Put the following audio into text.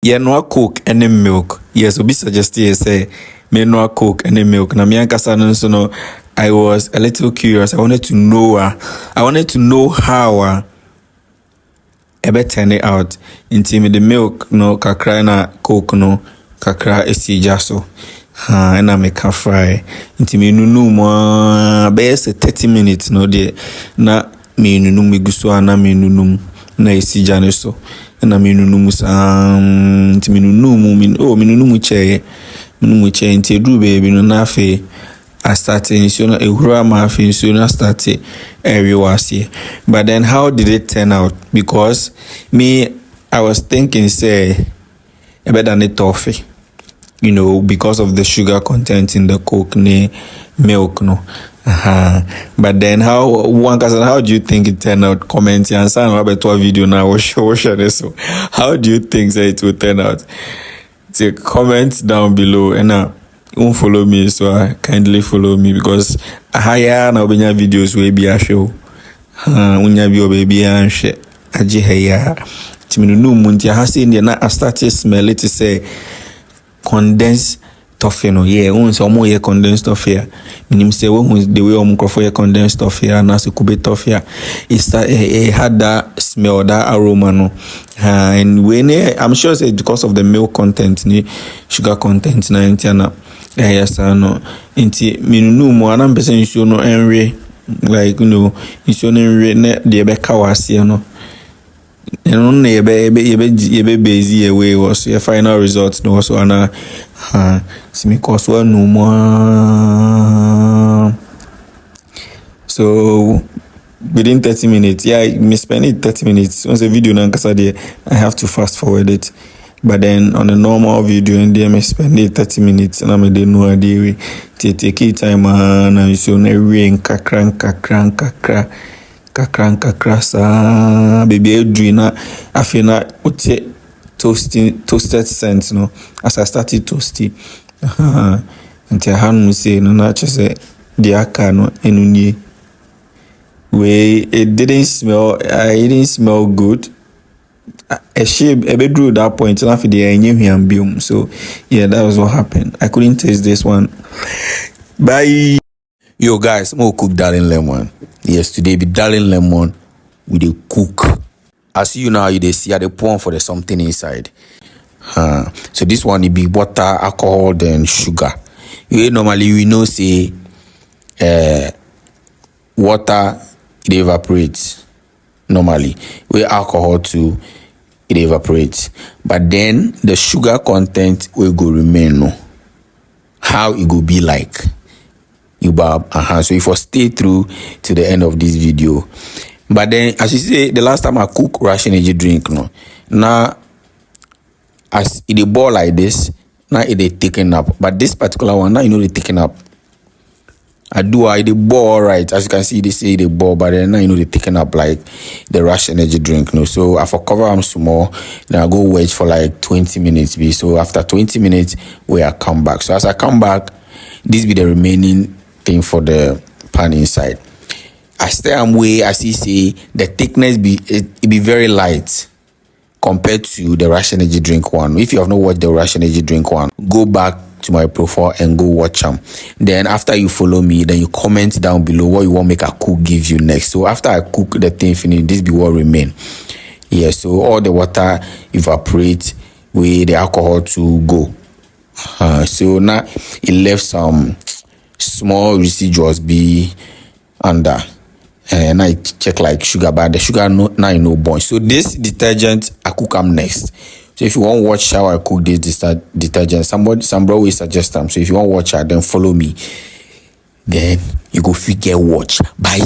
Yeah, no coke and milk. Yes, we suggest you say me no coke and milk. Na me ankasa no I was a little curious. I wanted to know how ebe turn it out. Inti me the milk no kakra na coke no kakra esija so. And I make a fry. Inti me nunu mo be 30 minutes no de na me nunu me guso na me nunu na esija ne so. Na minunu nti minunu che nti edu baby no na afi I started so na ehura ma afi so na started everywhere. But then how did it turn out? Because me I was thinking say better than the toffee, because of the sugar content in the coke ne milk no. But then how do you think it turned out? Comment and send about a video now. So how do you think that it will turn out? Comment down below and won't follow me, so kindly follow me because higher now when your videos will be a show. When you baby and shit, aji haya. Timinu munti has seen the I started smell it to say condensed toffee no so more condensed toffee minim say when the way microphone condensed toffee and as kube toffee it had that smell, that aroma no and when I'm sure it's because of the milk content ni sugar content na entiana yes no enti minunu mo anam person nsuo no enwe like nsuo no enwe na de be ka wase no and you busy away was your final result no so ana because one no more. So within 30 minutes, me spend it 30 minutes. Once a video I have to fast forward it. But then on a normal video and then me spend it 30 minutes and I made no idea take it time and I so na rain kakra sa baby edwina afina ote toasted scent no as I started toasting until hanu say no na say the aka no enunye we it didn't smell good a shape ebedru that point na for the enye so yeah, that was what happened. I couldn't taste this one. Bye. Yo guys, I'm gonna cook darling lemon. Yes, today be darling lemon with a cook. I see you now, you see at the point for the something inside. So this one it be water, alcohol, then sugar. Normally we know say water it evaporates. Normally, with alcohol too, it evaporates. But then the sugar content will go remain. No, how it go be like. So if I stay through to the end of this video. But then as you say, the last time I cook Russian energy drink no, now as it a ball like this, now it is taken up. But this particular one now they taken up. I the ball right, as you can see they say the ball, but then now they taken up like the Russian energy drink no. So I for cover them small, then I go wait for like 20 minutes. So after 20 minutes we I come back. So as I come back, this be the remaining thing for the pan inside. I stay am way as you see the thickness it be very light compared to the Russian energy drink one. If you have not watched the Russian energy drink one, go back to my profile and go watch them. Then after you follow me, then you comment down below what you want make a cook give you next. So after I cook the thing finish, this be what remain. Yeah, so all the water evaporate with the alcohol to go. So now it left some small residuals be under. And I check like sugar, but the sugar no burn. So this detergent I cook them next. So if you want to watch how I cook this detergent, somebody will suggest them. So if you want to watch it, then follow me. Then you go figure watch. Bye.